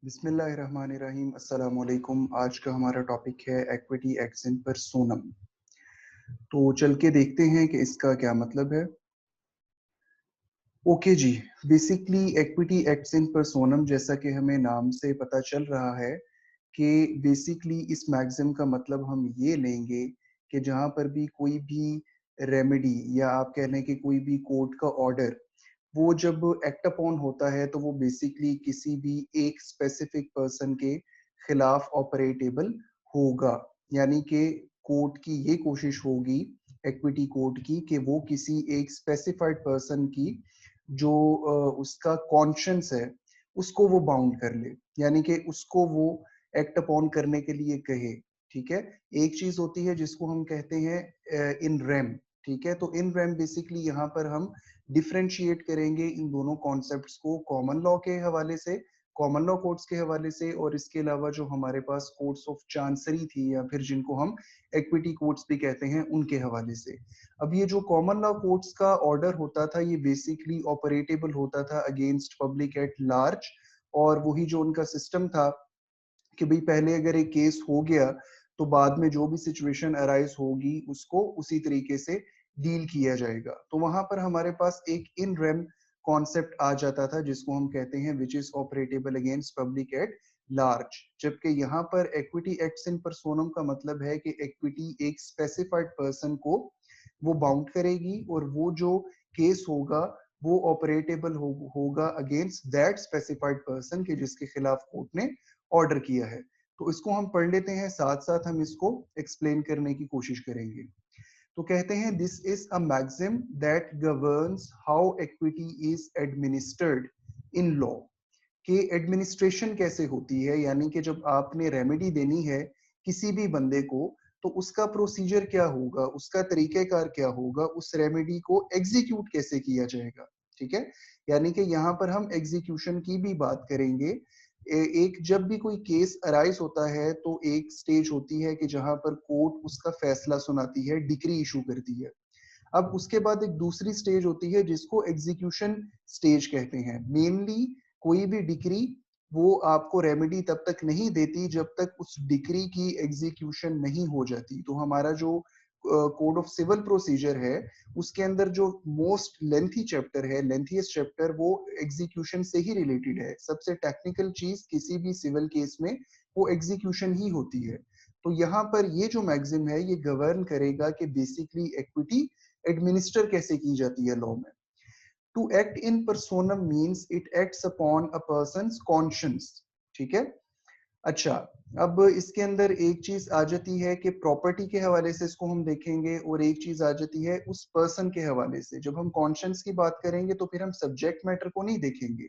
बिस्मिल्लाहिर्रहमानिर्रहीम अस्सलाम वालेकुम। आज का हमारा टॉपिक है इक्विटी एक्ट्स इन पर्सोनम। तो चल के देखते हैं कि इसका क्या मतलब है। ओके जी, basically equity acts in personam जैसा कि हमें नाम से पता चल रहा है कि बेसिकली इस मैक्सिम का मतलब हम ये लेंगे कि जहाँ पर भी कोई भी रेमेडी या आप कह लें कि कोई भी कोर्ट का ऑर्डर वो जब एक्ट अपॉन होता है तो वो बेसिकली किसी भी एक स्पेसिफिक पर्सन के खिलाफ ऑपरेटेबल होगा। यानी कि कोर्ट की ये कोशिश होगी, इक्विटी कोर्ट की, कि वो किसी एक स्पेसिफाइड पर्सन की जो उसका कॉन्शियंस है उसको वो बाउंड कर ले, यानी कि उसको वो एक्ट अपॉन करने के लिए कहे। ठीक है, एक चीज होती है जिसको हम कहते हैं इन रेम। ठीक है, तो इन रेम बेसिकली यहाँ पर हम डिफरेंशिएट करेंगे इन दोनों कॉन्सेप्ट्स को कॉमन लॉ के हवाले से, कॉमन लॉ कोर्ट्स के हवाले से, और इसके अलावा जो हमारे पास कोर्ट्स ऑफ चांसरी थी या फिर जिनको हम इक्विटी कोर्ट्स भी कहते हैं उनके हवाले से। अब ये जो कॉमन लॉ कोर्ट्स का ऑर्डर होता था ये बेसिकली ऑपरेटेबल होता था अगेंस्ट पब्लिक एट लार्ज। और वही जो उनका सिस्टम था कि भाई पहले अगर एक केस हो गया तो बाद में जो भी सिचुएशन अराइज होगी उसको उसी तरीके से डील किया जाएगा। तो वहां पर हमारे पास एक इन रेम कॉन्सेप्ट आ जाता था जिसको हम कहते हैं which is operable against public at large. जबकि यहाँ पर इक्विटी एक्ट्स इन पर्सोनम का मतलब है कि इक्विटी एक स्पेसिफाइड पर्सन को वो बाउंड करेगी और वो जो केस होगा वो ऑपरेटेबल होगा अगेंस्ट दैट स्पेसिफाइड पर्सन के जिसके खिलाफ कोर्ट ने ऑर्डर किया है। तो इसको हम पढ़ लेते हैं, साथ साथ हम इसको एक्सप्लेन करने की कोशिश करेंगे। तो कहते हैं this is a maxim that governs how equity is administered in law. कि एडमिनिस्ट्रेशन कैसे होती है, यानी कि जब आपने रेमेडी देनी है किसी भी बंदे को तो उसका प्रोसीजर क्या होगा, उसका तरीकेकार क्या होगा, उस रेमेडी को एग्जीक्यूट कैसे किया जाएगा। ठीक है, यानी कि यहाँ पर हम एग्जीक्यूशन की भी बात करेंगे। एक जब भी कोई केस अराइज होता है तो एक स्टेज होती है कि जहां पर कोर्ट उसका फैसला सुनाती है, डिक्री इशू करती है। अब उसके बाद एक दूसरी स्टेज होती है जिसको एग्जीक्यूशन स्टेज कहते हैं। मेनली कोई भी डिक्री वो आपको रेमेडी तब तक नहीं देती जब तक उस डिक्री की एग्जीक्यूशन नहीं हो जाती। तो हमारा जो कोड ऑफ सिविल प्रोसीजर है उसके अंदर जो मोस्ट लेंथी चैप्टर है, लेंथीएस्ट चैप्टर, वो एग्जीक्यूशन से ही रिलेटेड है। सबसे टेक्निकल चीज किसी भी सिविल केस में वो एग्जीक्यूशन ही होती है। तो यहाँ पर ये जो मैक्सिम है ये गवर्न करेगा कि बेसिकली इक्विटी एडमिनिस्टर कैसे की जाती है लॉ में। To act in personam means it acts upon a person conscience. ठीक है, अच्छा, अब इसके अंदर एक चीज आ जाती है कि प्रॉपर्टी के हवाले से इसको हम देखेंगे और एक चीज आ जाती है उस पर्सन के हवाले से। जब हम कॉन्शियंस की बात करेंगे तो फिर हम सब्जेक्ट मैटर को नहीं देखेंगे।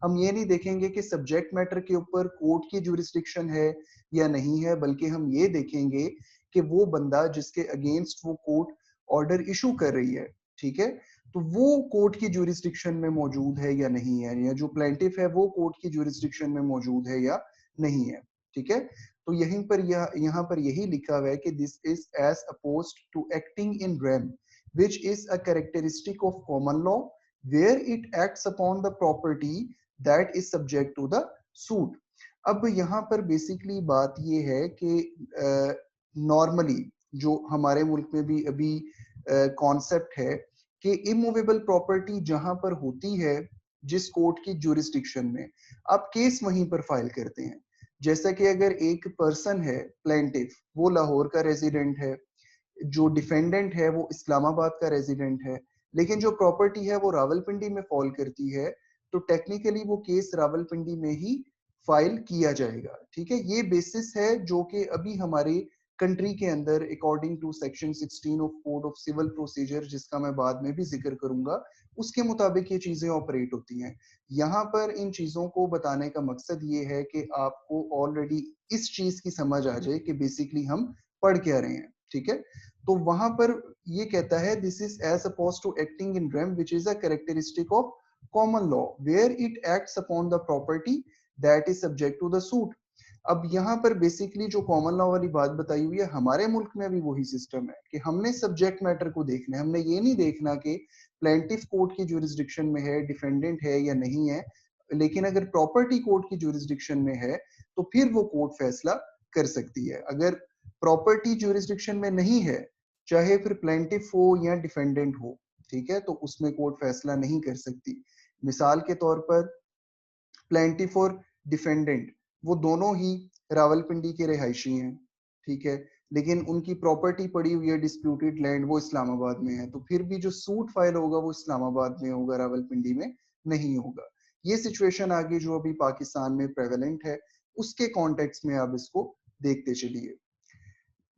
हम ये नहीं देखेंगे कि सब्जेक्ट मैटर के ऊपर कोर्ट की जुरिस्डिक्शन है या नहीं है, बल्कि हम ये देखेंगे कि वो बंदा जिसके अगेंस्ट वो कोर्ट ऑर्डर इशू कर रही है, ठीक है, तो वो कोर्ट की जुरिस्डिक्शन में मौजूद है या नहीं है, या जो प्लेंटिफ है वो कोर्ट की जुरिस्डिक्शन में मौजूद है या नहीं है। ठीक है, तो यहीं पर यहाँ पर यही लिखा हुआ है कि this is as opposed to acting in rem which is a characteristic of common law where it acts upon the property that is subject to the suit। अब यहाँ पर बेसिकली बात ये है कि नॉर्मली जो हमारे मुल्क में भी अभी कॉन्सेप्ट है कि इमूवेबल प्रॉपर्टी जहां पर होती है जिस कोर्ट की जुरिस्डिक्शन में, आप केस वहीं पर फाइल करते हैं। जैसा कि अगर एक पर्सन है प्लेंटिफ, वो लाहौर का रेजिडेंट है, जो डिफेंडेंट है वो इस्लामाबाद का रेजिडेंट है, लेकिन जो प्रॉपर्टी है वो रावलपिंडी में फॉल करती है, तो टेक्निकली वो केस रावलपिंडी में ही फाइल किया जाएगा। ठीक है, ये बेसिस है जो कि अभी हमारे कंट्री के अंदर according to section 16 of code of civil procedure, जिसका मैं बाद में भी जिक्र करूंगा, उसके मुताबिक ये चीजें ऑपरेट होती हैं। यहाँ पर इन चीजों को बताने का मकसद ये है कि आपको ऑलरेडी इस चीज की समझ आ जाए कि बेसिकली हम पढ़ क्या रहे हैं। ठीक है, तो वहां पर ये कहता है this is as oppose to acting in rem which is a characteristic of common law where it acts upon the property that is subject to the suit. अब यहाँ पर बेसिकली जो कॉमन लॉ वाली बात बताई हुई है, हमारे मुल्क में भी वही सिस्टम है कि हमने सब्जेक्ट मैटर को देखना है। हमने ये नहीं देखना कि प्लेंटिफ कोर्ट की जुरिस्डिक्शन में है, डिफेंडेंट है या नहीं है। लेकिन अगर प्रॉपर्टी कोर्ट की ज्यूरिसडिक्शन में है तो फिर वो कोर्ट फैसला कर सकती है। अगर प्रॉपर्टी ज्यूरिसडिक्शन में नहीं है, चाहे फिर प्लेंटिफ हो या डिफेंडेंट हो, ठीक है, तो उसमें कोर्ट फैसला नहीं कर सकती। मिसाल के तौर पर प्लेंटिफ और डिफेंडेंट वो दोनों ही रावलपिंडी के रिहायशी हैं, ठीक है, लेकिन उनकी प्रॉपर्टी पड़ी हुई है डिस्प्यूटेड लैंड, वो इस्लामाबाद में है, तो फिर भी जो सूट फाइल होगा वो इस्लामाबाद में होगा, रावलपिंडी में नहीं होगा। ये सिचुएशन आगे जो अभी पाकिस्तान में प्रेवेलेंट है उसके कॉन्टेक्स्ट में आप इसको देखते चलिए।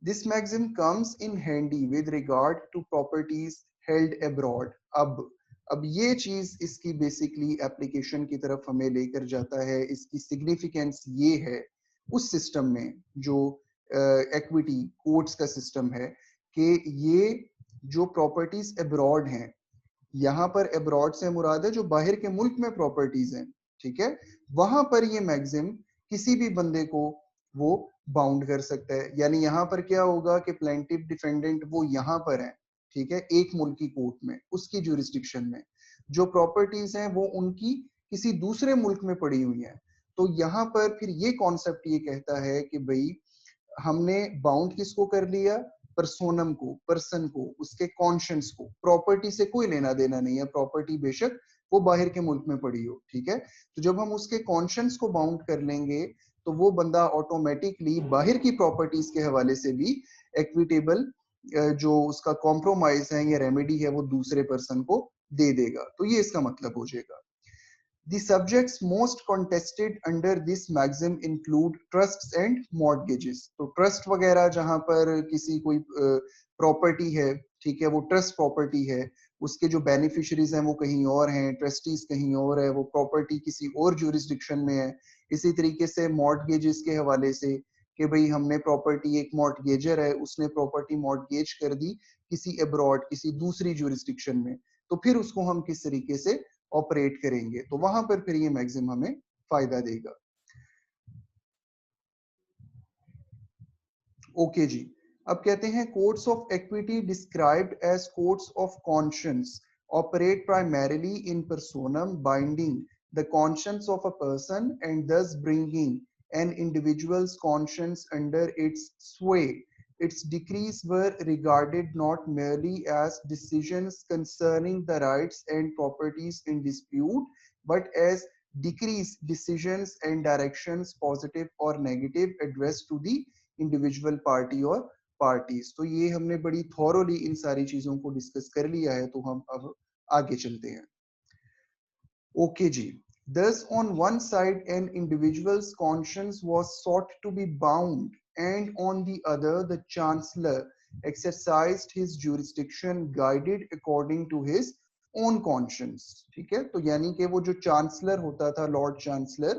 This maxim comes in handy with regard to properties held abroad. अब ये चीज इसकी बेसिकली एप्लीकेशन की तरफ हमें लेकर जाता है। इसकी सिग्निफिकेंस ये है उस सिस्टम में जो इक्विटी कोर्ट्स का सिस्टम है कि ये जो प्रॉपर्टीज अब्रॉड हैं, यहाँ पर अब्रॉड से मुराद है जो बाहर के मुल्क में प्रॉपर्टीज हैं, ठीक है, वहां पर ये मैक्सिम किसी भी बंदे को वो बाउंड कर सकता है। यानी यहाँ पर क्या होगा कि प्लेंटिफ डिफेंडेंट वो यहाँ पर है, ठीक है, एक मुल्क की कोर्ट में उसकी ज्यूरिसडिक्शन में, जो प्रॉपर्टीज हैं वो उनकी किसी दूसरे मुल्क में पड़ी हुई हैं। तो यहाँ पर फिर ये कॉन्सेप्ट ये कहता है कि भाई हमने बाउंड किसको कर लिया, परसोनम को, पर्सन को, उसके कॉन्शियंस को, प्रॉपर्टी से कोई लेना देना नहीं है, प्रॉपर्टी बेशक वो बाहर के मुल्क में पड़ी हो, ठीक है, तो जब हम उसके कॉन्शियंस को बाउंड कर लेंगे तो वो बंदा ऑटोमेटिकली बाहर की प्रॉपर्टीज के हवाले से भी इक्विटेबल जो उसका कॉम्प्रोमाइज है या रेमेडी है वो दूसरे पर्सन को दे देगा। तो ये इसका मतलब हो जाएगा। The subjects most contested under this maxim include trusts and mortgages. तो ट्रस्ट वगैरह जहां पर किसी कोई प्रॉपर्टी है, ठीक है, वो ट्रस्ट प्रॉपर्टी है, उसके जो बेनिफिशरीज हैं वो कहीं और हैं, ट्रस्टीज कहीं और है, वो प्रॉपर्टी किसी और ज्यूरिसडिक्शन में है। इसी तरीके से मॉर्टगेजेस के हवाले से कि भाई हमने प्रॉपर्टी, एक मॉर्टगेजर है उसने प्रॉपर्टी मॉर्टगेज कर दी किसी अब्रॉड, किसी दूसरी ज्यूरिसडिक्शन में, तो फिर उसको हम किस तरीके से ऑपरेट करेंगे, तो वहां पर फिर ये मैक्सिम हमें फायदा देगा। ओके जी, अब कहते हैं courts of equity described as courts of conscience operate primarily in personam binding the conscience of a person and thus bringing an individual's conscience under its sway. Its decrees were regarded not merely as decisions concerning the rights and properties in dispute, but as decrees, decisions and directions, positive or negative, addressed to the individual party और parties. तो ये हमने बड़ी thoroughly इन सारी चीजों को discuss कर लिया है, तो हम अब आगे चलते हैं। ओके जी, thus on one side an individual's conscience was sought to be bound, and on the other the chancellor exercised his jurisdiction guided according to his own conscience, ठीक है, तो यानी कि वो जो चांसलर होता था, लॉर्ड चांसलर,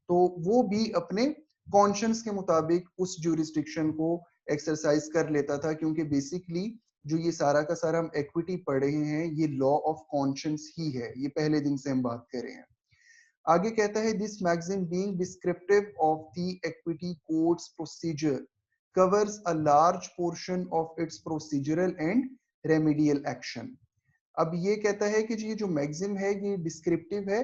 तो वो भी अपने कॉन्शियंस के मुताबिक उस ज्यूरिसडिक्शन को एक्सरसाइज कर लेता था, क्योंकि बेसिकली जो ये सारा का सारा हम इक्विटी पढ़ रहे हैं ये लॉ ऑफ कॉन्शियंस ही है, ये पहले दिन से हम बात कर रहे हैं। आगे कहता है this magazine being descriptive of the equity courts procedure covers a large portion of its procedural and remedial action. अब ये कहता है कि ये जो मैगजीन है ये डिस्क्रिप्टिव है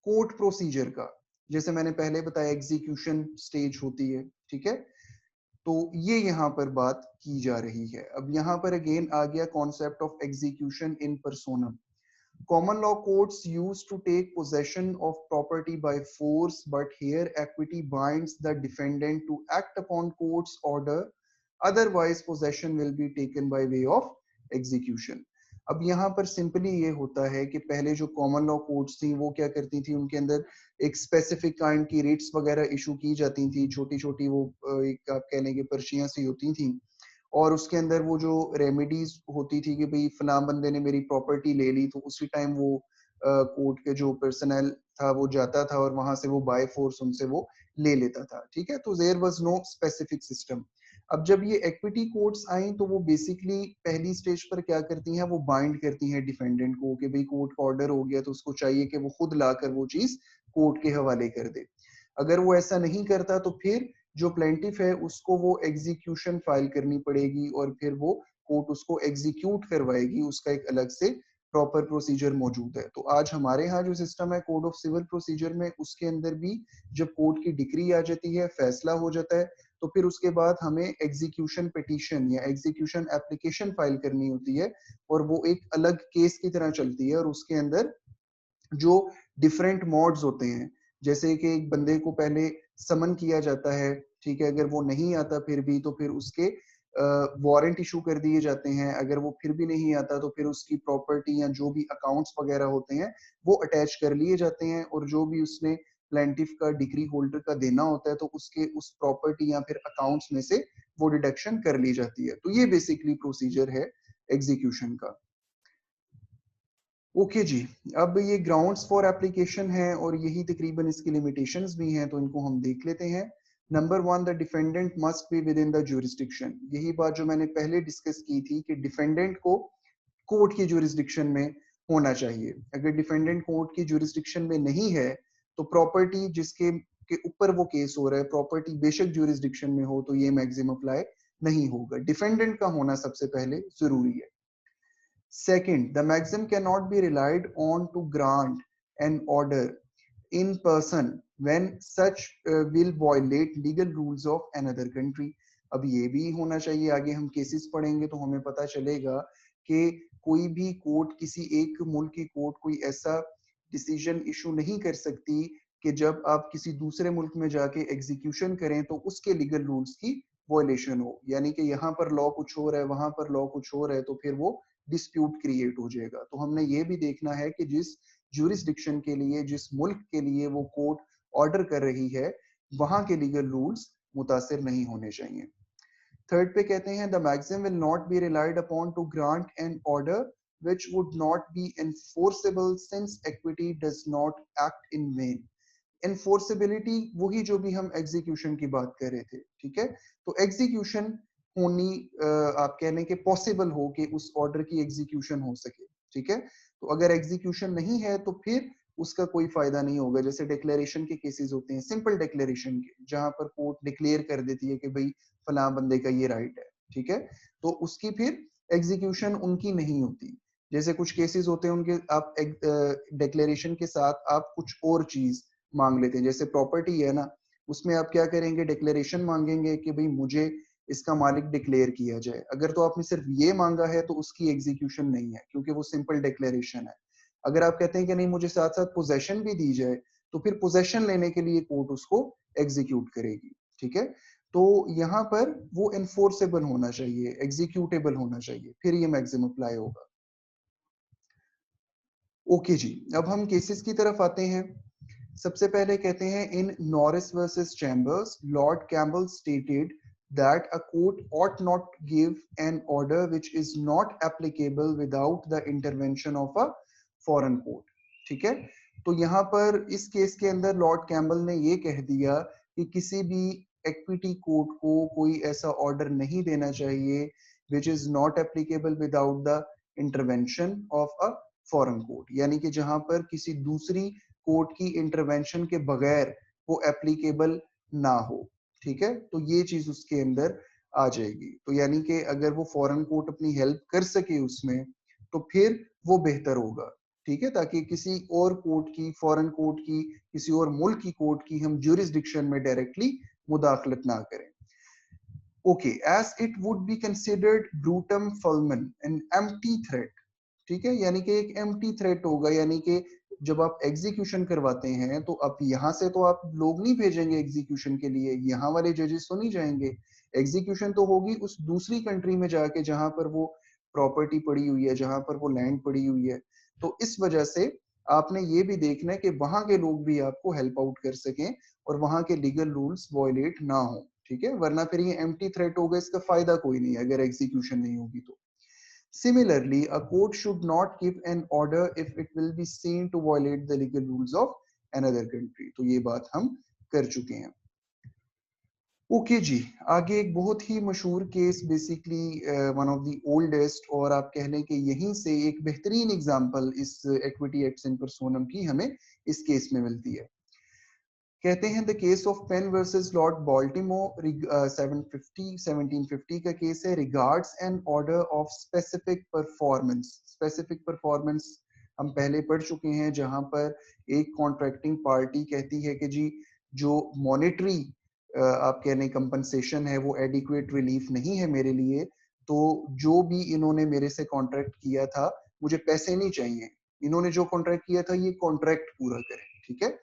कोर्ट प्रोसीजर का, जैसे मैंने पहले बताया एग्जीक्यूशन स्टेज होती है, ठीक है, तो ये यहाँ पर बात की जा रही है। अब यहाँ पर अगेन आ गया concept of execution in personam. Common law courts used to take possession of property by force, but here equity binds the defendant to act upon court's order. Otherwise, possession will be taken by way of execution. अब यहाँ पर simply ये होता है कि पहले जो common law courts थी वो क्या करती थी, उनके अंदर एक स्पेसिफिक काइंड की रेट्स वगैरह इशू की जाती थी, छोटी छोटी वो एक आप कह लेंगे पर्चियां सी होती थी, और उसके अंदर वो जो रेमेडीज होती थी कि भाई फलां बंदे ने मेरी प्रॉपर्टी ले ली, तो उसी टाइम वो कोर्ट के जो पर्सनल था वो जाता था और वहां से वो बाय फोर्स उनसे वो ले लेता था, ठीक है, तो there was no specific system. अब जब ये इक्विटी कोर्ट्स आई तो वो बेसिकली पहली स्टेज पर क्या करती हैं, वो बाइंड करती हैं डिफेंडेंट को कि भाई कोर्ट का ऑर्डर हो गया तो उसको चाहिए कि वो खुद लाकर वो चीज कोर्ट के हवाले कर दे। अगर वो ऐसा नहीं करता तो फिर जो प्लेंटिफ है उसको वो एग्जीक्यूशन फाइल करनी पड़ेगी और फिर वो कोर्ट उसको एग्जीक्यूट करवाएगी, उसका एक अलग से प्रॉपर प्रोसीजर मौजूद है। तो आज हमारे यहाँ जो सिस्टम है कोड ऑफ सिविल प्रोसीजर में, उसके अंदर भी जब कोर्ट की डिक्री आ जाती है, फैसला हो जाता है, तो फिर उसके बाद हमें एग्जीक्यूशन पिटीशन या एग्जीक्यूशन एप्लीकेशन फाइल करनी होती है, और वो एक अलग केस की तरह चलती है। और उसके अंदर जो डिफरेंट मोड्स होते हैं, जैसे कि एक बंदे को पहले समन किया जाता है, ठीक है, अगर वो नहीं आता फिर भी, तो फिर उसके वारंट इशू कर दिए जाते हैं। अगर वो फिर भी नहीं आता तो फिर उसकी प्रॉपर्टी या जो भी अकाउंट्स वगैरह होते हैं वो अटैच कर लिए जाते हैं, और जो भी उसने प्लेंटिफ का डिक्री होल्डर का देना होता है तो उसके उस प्रॉपर्टी या फिर अकाउंट्स में से वो डिडक्शन कर ली जाती है। तो ये बेसिकली प्रोसीजर है एग्जीक्यूशन का। ओके जी, अब ये ग्राउंड्स फॉर एप्लीकेशन है और यही तकरीबन इसकी लिमिटेशंस भी हैं, तो इनको हम देख लेते हैं। Number one, the defendant must be within the jurisdiction. यही बात जो मैंने पहले डिस्कस की थी कि डिफेंडेंट को कोर्ट की ज्यूरिसडिक्शन में होना चाहिए। अगर डिफेंडेंट कोर्ट की ज्यूरिसडिक्शन में नहीं है तो प्रॉपर्टी जिसके के ऊपर वो केस हो रहा है, प्रॉपर्टी बेशक ज्यूरिसडिक्शन में हो, तो ये मैक्सिमम अप्लाई नहीं होगा। डिफेंडेंट का होना सबसे पहले जरूरी है। Second, the maxim cannot be relied on to grant an order in person when such will violate legal rules of another country. अब ये भी होना चाहिए, आगे हम केसेस पढ़ेंगे तो हमें पता चलेगा कि कोई भी कोर्ट, किसी एक मुल्क की कोर्ट कोई ऐसा डिसीजन इशू नहीं कर सकती कि जब आप किसी दूसरे मुल्क में जाके एग्जीक्यूशन करें तो उसके लीगल रूल्स की वॉयलेशन हो। यानी कि यहाँ पर लॉ कुछ हो रहा है, वहां पर लॉ कुछ हो रहा है, तो फिर वो डिस्प्यूट क्रिएट हो जाएगा। तो हमने ये भी देखना है कि जिस ज्यूरिसडिक्शन के लिए, जिस मुल्क के लिए वो कोर्ट ऑर्डर कर रही है, वहां के लीगल रूल्स मुतासिर नहीं होने चाहिए। थर्ड पे कहते हैं the maxim will not be relied upon to grant an order which would not be enforceable since equity does not act in vain. Enforceability वही जो भी हम एग्जीक्यूशन की बात कर रहे थे, ठीक है। तो एग्जीक्यूशन होनी, आप कह लें कि पॉसिबल हो कि उस ऑर्डर की एग्जीक्यूशन हो सके, ठीक है। तो अगर एग्जीक्यूशन नहीं है तो फिर उसका कोई फायदा नहीं होगा। जैसे डिक्लेरेशन के केसेस होते हैं, सिंपल डिक्लेरेशन के, जहां पर कोर्ट डिक्लेयर कर देती है कि भाई फलां बंदे का ये राइट है, ठीक है, तो उसकी फिर एग्जीक्यूशन उनकी नहीं होती। जैसे कुछ केसेस होते हैं उनके, आप डिक्लेरेशन के साथ आप कुछ और चीज मांग लेते हैं, जैसे प्रॉपर्टी है ना, उसमें आप क्या करेंगे, डिक्लेरेशन मांगेंगे कि भाई मुझे इसका मालिक डिक्लेयर किया जाए। अगर तो आपने सिर्फ ये मांगा है तो उसकी एग्जीक्यूशन नहीं है, क्योंकि वो सिंपल डिक्लेरेशन है। अगर आप कहते हैं कि नहीं मुझे साथ साथ पोजेशन भी दी जाए, तो फिर पोजेशन लेने के लिए कोर्ट उसको एग्जीक्यूट करेगी, ठीक है। तो यहाँ पर वो एनफोर्सेबल होना चाहिए, एग्जीक्यूटेबल होना चाहिए, फिर ये मैक्सिमम अप्लाई होगा। ओके जी, अब हम केसेस की तरफ आते हैं। सबसे पहले कहते हैं in Norris versus Chambers, Lord Campbell stated that a court ought not give an order which is not applicable without the intervention of a foreign court, ठीक है। तो यहाँ पर इस केस के अंदर लॉर्ड कैम्बल ने ये कह दिया कि किसी भी इक्विटी कोर्ट को कोई ऐसा ऑर्डर नहीं देना चाहिए which is not applicable without the intervention of a foreign court, यानी कि जहां पर किसी दूसरी कोर्ट की इंटरवेंशन के बगैर वो एप्लीकेबल ना हो, ठीक है। तो ये चीज उसके अंदर आ जाएगी। तो यानी कि अगर वो फॉरेन कोर्ट अपनी हेल्प कर सके उसमें, तो फिर वो बेहतर होगा, ठीक है, ताकि किसी और कोर्ट की, फॉरेन कोर्ट की, किसी और मुल्क की कोर्ट की हम ज्यूरिसडिक्शन में डायरेक्टली मुदाखलत ना करें। Okay, as it would be considered brutum fulmen an empty threat, ठीक है, यानी कि एक एम्प्टी थ्रेट होगा। यानी कि जब आप एग्जीक्यूशन करवाते हैं तो अब यहाँ से तो आप लोग नहीं भेजेंगे एग्जीक्यूशन के लिए, यहाँ वाले जजेस तो नहीं जाएंगे। एग्जीक्यूशन तो होगी उस दूसरी कंट्री में जाके जहां पर वो प्रॉपर्टी पड़ी हुई है, जहां पर वो लैंड पड़ी हुई है। तो इस वजह से आपने ये भी देखना है कि वहां के लोग भी आपको हेल्प आउट कर सकें और वहां के लीगल रूल्स वॉयलेट ना हो, ठीक है। वरना फिर ये एम्प्टी थ्रेट होगा, इसका फायदा कोई नहीं है अगर एग्जीक्यूशन नहीं होगी तो। Similarly, a court should not give an order if it will be seen to violate the legal rules of another country. तो ये बात हम कर चुके हैं। ओके जी, आगे एक बहुत ही मशहूर case, basically one of the oldest, और आप कह लें कि यहीं से एक बेहतरीन एग्जांपल इस इक्विटी एक्ट्स इन पर्सोनम की हमें इस केस में मिलती है। कहते हैं the case of Penn versus Lord Baltimore 1750 का केस है, regards an order of specific performance. Specific performance हम पहले पढ़ चुके हैं, जहां पर एक कॉन्ट्रैक्टिंग पार्टी कहती है कि जी जो मॉनेटरी आप कह लें कंपनसेशन है वो एडिक्वेट रिलीफ नहीं है मेरे लिए, तो जो भी इन्होंने मेरे से कॉन्ट्रैक्ट किया था मुझे पैसे नहीं चाहिए, इन्होंने जो कॉन्ट्रैक्ट किया था ये कॉन्ट्रैक्ट पूरा करें। ठीक है,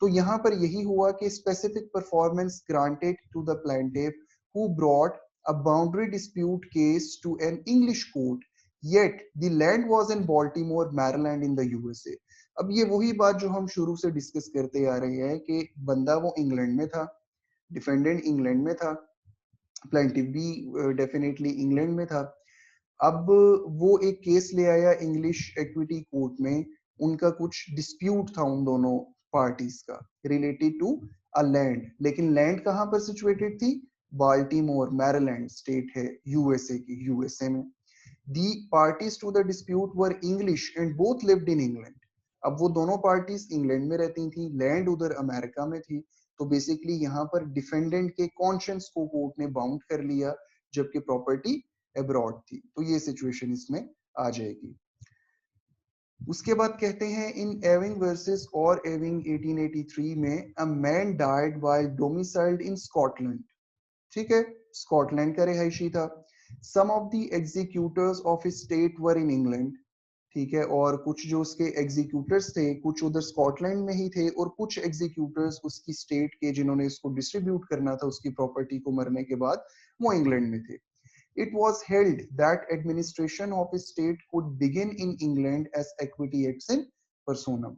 तो यहाँ पर यही हुआ कि specific performance granted to the plaintiff who brought a boundary dispute case to an English court, yet the land was in Baltimore Maryland in the USA. अब ये वही बात जो हम शुरू से डिस्कस करते आ रहे हैं कि बंदा वो इंग्लैंड में था, डिफेंडेंट इंग्लैंड में था, प्लेंटिफ भी डेफिनेटली इंग्लैंड में था। अब वो एक केस ले आया इंग्लिश इक्विटी कोर्ट में, उनका कुछ डिस्प्यूट था उन दोनों पार्टीज का रिलेटेड टू अ लैंड, लेकिन लैंड कहां पर सिचुएटेड थी? बाल्टीमोर मैरीलैंड स्टेट है यूएसए की, यूएसए में। The parties to the dispute were English and both lived in England. अब वो दोनों पार्टीज इंग्लैंड में रहती थी, लैंड उधर अमेरिका में थी, तो बेसिकली यहाँ पर डिफेंडेंट के कॉन्शियंस को कोर्ट ने बाउंड कर लिया, जबकि प्रॉपर्टी अब्रॉड थी, तो ये सिचुएशन इसमें आ जाएगी। उसके बाद कहते हैं इन एविंग वर्सेस और एविंग 1883 में a man died while domiciled in Scotland. ठीक है, स्कॉटलैंड का रिहायशी था। Some of the executors of estate were in England. ठीक है, और कुछ जो उसके एग्जीक्यूटर्स थे कुछ उधर स्कॉटलैंड में ही थे, और कुछ एग्जीक्यूटर्स उसकी स्टेट के जिन्होंने इसको डिस्ट्रीब्यूट करना था उसकी प्रॉपर्टी को मरने के बाद, वो इंग्लैंड में थे। It was held that administration of a state could begin in England as equity acts in personam.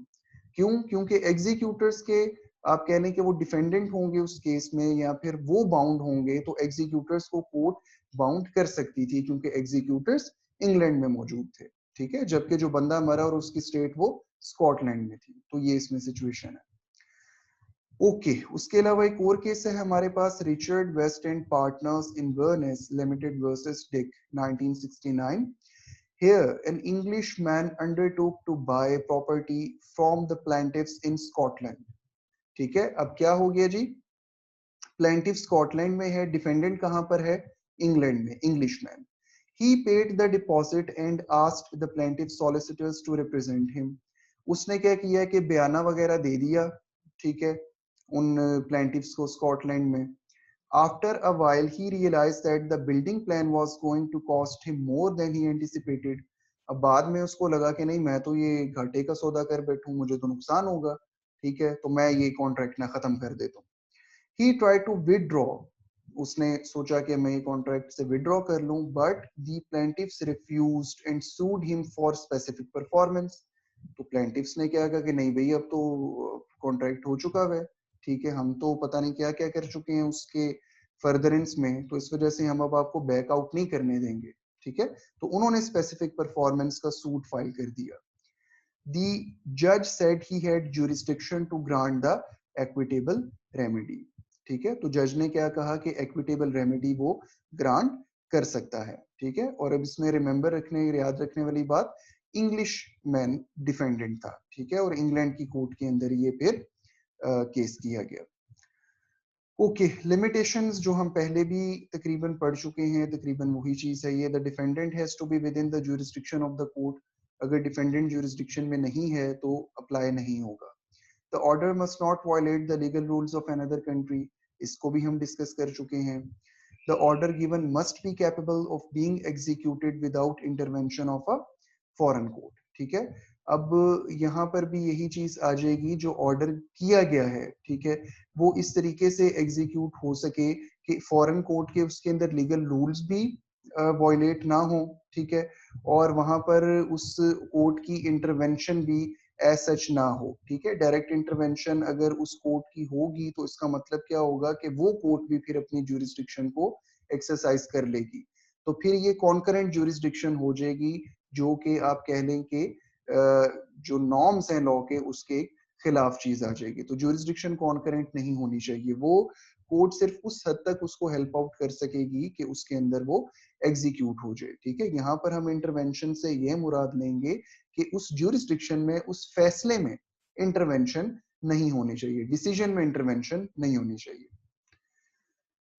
क्यों? क्योंकि एग्जीक्यूटर्स के आप कह लें कि वो डिफेंडेंट होंगे उस केस में, या फिर वो बाउंड होंगे, तो एग्जीक्यूटर्स को कोर्ट बाउंड कर सकती थी क्योंकि एग्जीक्यूटर्स इंग्लैंड में मौजूद थे। ठीक है, जबकि जो बंदा मरा और उसकी स्टेट वो स्कॉटलैंड में थी, तो ये इसमें सिचुएशन है। ओके, उसके अलावा एक और केस है हमारे पास, Richard West and Partners Inverness Limited versus Dick 1969। Here, an Englishman undertook to buy property from the plaintiffs in Scotland. ठीक है, अब क्या हो गया जी? प्लेंटिफ स्कॉटलैंड में है, डिफेंडेंट कहां पर है? इंग्लैंड में, Englishman. He paid the deposit and asked the plaintiff solicitors to represent him. उसने क्या किया कि बयाना वगैरह दे दिया, ठीक है, उन प्लेंटिफ्स को स्कॉटलैंड में। After a while, he realized that the building plan was going to cost him more than he anticipated. अब बाद में उसको लगा कि नहीं, मैं तो ये घाटे का सौदा कर बैठूं, मुझे तो नुकसान होगा, ठीक है, तो मैं ये कॉन्ट्रैक्ट ना खत्म कर देता हूँ। He tried to withdraw. उसने सोचा कि मैं ये कॉन्ट्रैक्ट से विड्रॉ कर लूं, but the plaintiffs refused and sued him for specific performance. तो प्लेंटिफ्स ने क्या कहा कि नहीं भाई, अब तो कॉन्ट्रैक्ट हो चुका है, ठीक है, हम तो पता नहीं क्या क्या कर चुके हैं उसके फर्दरेंस में, तो इस वजह से हम अब आपको बैक आउट नहीं करने देंगे। ठीक है, तो उन्होंने स्पेसिफिक परफॉर्मेंस का सूट फाइल कर दिया। The judge said he had jurisdiction to grant the equitable remedy. ठीक है, तो जज ने क्या कहा कि equitable remedy वो ग्रांट कर सकता है। ठीक है, और अब इसमें रिमेंबर रखने, याद रखने वाली बात, इंग्लिश मैन डिफेंडेंट था, ठीक है, और इंग्लैंड की कोर्ट के अंदर ये फिर केस किया गया। ओके, लिमिटेशंस जो हम पहले भी तकरीबन पढ़ चुके हैं, तकरीबन वही चीज है ये। The defendant has to be within the jurisdiction of the court. अगर डिफेंडेंट ज्यूरिसडिक्शन में नहीं है तो अप्लाई नहीं होगा। The order must not violate the legal rules of another country, इसको भी हम डिस्कस कर चुके हैं। The order given must be capable of being executed without intervention of a foreign court. ठीक है, अब यहाँ पर भी यही चीज आ जाएगी, जो ऑर्डर किया गया है, ठीक है, वो इस तरीके से एग्जीक्यूट हो सके कि फॉरेन कोर्ट के उसके अंदर लीगल रूल्स भी वॉयलेट ना हो, ठीक है, और वहां पर उस कोर्ट की इंटरवेंशन भी एज सच ना हो। ठीक है, डायरेक्ट इंटरवेंशन अगर उस कोर्ट की होगी तो इसका मतलब क्या होगा कि वो कोर्ट भी फिर अपनी ज्यूरिसडिक्शन को एक्सरसाइज कर लेगी, तो फिर ये कॉन्करेंट ज्यूरिसडिक्शन हो जाएगी, जो कि आप कह लें कि जो नॉर्म्स हैं लॉ के उसके खिलाफ चीज आ जाएगी। तो ज्यूरिसडिक्शन कॉन्करेंट नहीं होनी चाहिए, वो कोर्ट सिर्फ उस हद तक उसको हेल्प आउट कर सकेगी कि उसके अंदर वो एग्जीक्यूट हो जाए। ठीक है, यहाँ पर हम इंटरवेंशन से ये मुराद लेंगे कि उस ज्यूरिसडिक्शन में, उस फैसले में इंटरवेंशन नहीं होनी चाहिए, डिसीजन में इंटरवेंशन नहीं होनी चाहिए।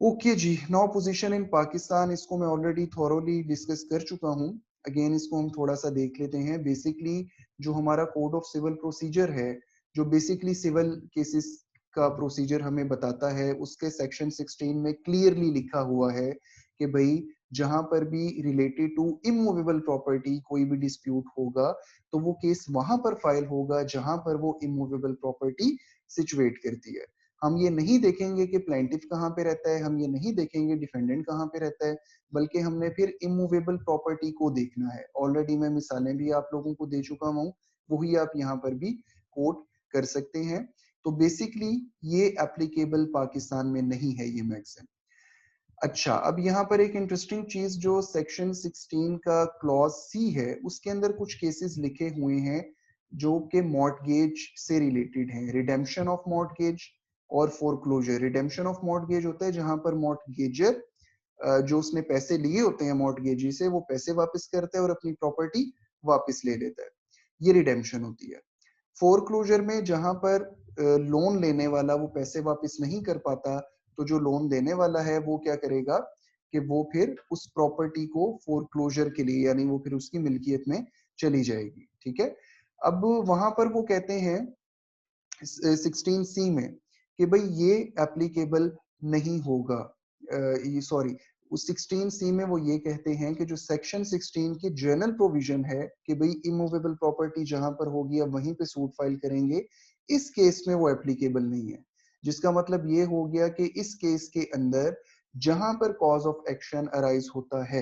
ओके जी, नाउ पोजीशन इन पाकिस्तान, इसको मैं ऑलरेडी थॉरोली डिस्कस कर चुका हूँ। अगेन इसको हम थोड़ा सा देख लेते हैं। बेसिकली जो हमारा कोड ऑफ सिविल प्रोसीजर है, जो बेसिकली सिविल केसेस का प्रोसीजर हमें बताता है, उसके सेक्शन 16 में क्लियरली लिखा हुआ है कि भाई जहां पर भी रिलेटेड टू इमूवेबल प्रॉपर्टी कोई भी डिस्प्यूट होगा, तो वो केस वहां पर फाइल होगा जहां पर वो इमूवेबल प्रॉपर्टी सिचुएट करती है। हम ये नहीं देखेंगे कि प्लेंटिफ कहाँ पे रहता है, हम ये नहीं देखेंगे डिफेंडेंट कहाँ पे रहता है, बल्कि हमने फिर इमूवेबल प्रॉपर्टी को देखना है। ऑलरेडी मैं मिसालें भी आप लोगों को दे चुका हूँ, वही आप यहाँ पर भी कोट कर सकते हैं। तो बेसिकली ये एप्लीकेबल पाकिस्तान में नहीं है ये मैक्सिम। अच्छा, अब यहाँ पर एक इंटरेस्टिंग चीज, जो सेक्शन 16 का क्लॉज सी है, उसके अंदर कुछ केसेस लिखे हुए हैं जो कि मॉर्टगेज से रिलेटेड हैं, रिडेम्पशन ऑफ मॉर्टगेज और फोरक्लोजर। रिडेम्पशन ऑफ मॉर्टगेज होता है जहां पर मॉर्टगेजर जो उसने पैसे लिए होते हैं मॉर्टगेजी से, वो पैसे वापस करता है और अपनी प्रॉपर्टी वापस ले लेता है, ये रिडेम्पशन होती है। फोरक्लोजर में जहां पर लोन लेने वाला वो पैसे वापस नहीं कर पाता, तो जो लोन देने वाला है वो क्या करेगा कि वो फिर उस प्रॉपर्टी को फोरक्लोजर के लिए, यानी वो फिर उसकी मिल्कियत में चली जाएगी। ठीक है, अब वहां पर वो कहते हैं 16C में कि भाई ये एप्लीकेबल नहीं होगा। ये सॉरी, उस 16C में वो ये कहते हैं कि जो सेक्शन 16 की जनरल प्रोविजन है कि भाई इमूवेबल प्रॉपर्टी जहां पर होगी अब वहीं पे सूट फाइल करेंगे, इस केस में वो एप्लीकेबल नहीं है। जिसका मतलब ये हो गया कि इस केस के अंदर जहां पर कॉज ऑफ एक्शन अराइज होता है,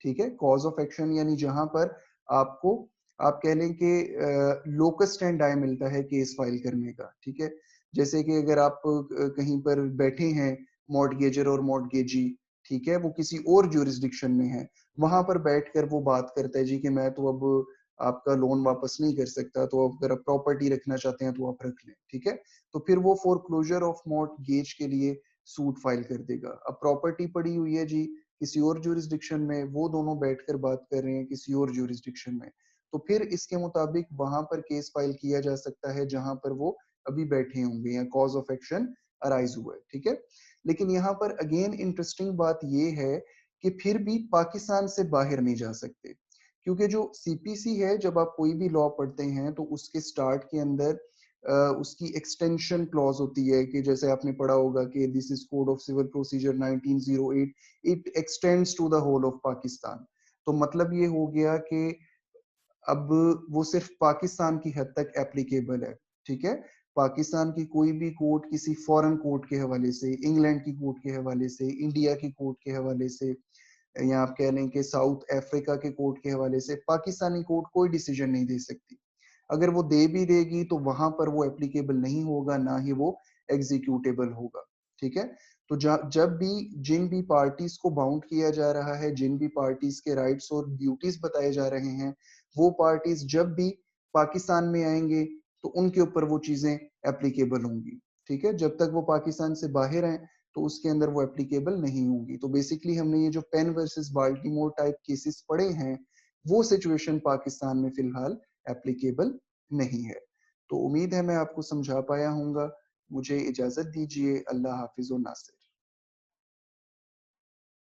ठीक है, कॉज ऑफ एक्शन यानी जहां पर आपको, आप कह लें कि लोकस स्टैंडाई मिलता है केस फाइल करने का। ठीक है, जैसे कि अगर आप कहीं पर बैठे हैं, मॉर्टगेजर और मॉर्टगेजी, ठीक है, वो किसी और ज्यूरिसडिक्शन में है, वहां पर बैठकर वो बात करता है जी कि मैं तो अब आपका लोन वापस नहीं कर सकता, तो अगर आप प्रॉपर्टी रखना चाहते हैं तो आप रख लें। ठीक है, तो फिर वो फोरक्लोजर ऑफ मॉर्टगेज के लिए सूट फाइल कर देगा। अब प्रॉपर्टी पड़ी हुई है जी किसी और ज्यूरिसडिक्शन में, वो दोनों बैठकर बात कर रहे हैं किसी और ज्यूरिसडिक्शन में, तो फिर इसके मुताबिक वहां पर केस फाइल किया जा सकता है जहां पर वो अभी बैठे होंगे या कॉज ऑफ एक्शन अराइज हुआ है। ठीक है, लेकिन यहाँ पर अगेन इंटरेस्टिंग बात ये है कि फिर भी पाकिस्तान से बाहर नहीं जा सकते, क्योंकि जो सीपीसी है, जब आप कोई भी लॉ पढ़ते हैं तो उसके स्टार्ट के अंदर उसकी एक्सटेंशन क्लॉज होती है कि जैसे आपने पढ़ा होगा कि this is code of civil procedure 1908, it extends to the whole of Pakistan. तो मतलब ये हो गया कि अब वो सिर्फ पाकिस्तान की हद तक एप्लीकेबल है। ठीक है, पाकिस्तान की कोई भी कोर्ट किसी फॉरेन कोर्ट के हवाले से, इंग्लैंड की कोर्ट के हवाले से, इंडिया की कोर्ट के हवाले से, या आप कह लें कि साउथ अफ्रीका के कोर्ट के हवाले से, पाकिस्तानी कोर्ट कोई डिसीजन नहीं दे सकती। अगर वो दे भी देगी तो वहां पर वो एप्लीकेबल नहीं होगा, ना ही वो एग्जीक्यूटेबल होगा। ठीक है, तो जब भी जिन भी पार्टीज को बाउंड किया जा रहा है, जिन भी पार्टीज के राइट्स और ड्यूटीज बताए जा रहे हैं, वो पार्टीज जब भी पाकिस्तान में आएंगे तो उनके ऊपर वो चीजें एप्लीकेबल होंगी। ठीक है, जब तक वो पाकिस्तान से बाहर हैं तो उसके अंदर वो एप्लीकेबल नहीं होंगी। तो बेसिकली हमने ये जो Penn versus Baltimore type cases पढ़े हैं, वो सिचुएशन पाकिस्तान में फिलहाल एप्लीकेबल नहीं है। तो उम्मीद है मैं आपको समझा पाया हूँगा। मुझे इजाजत दीजिए। अल्लाह हाफिज और नासिर।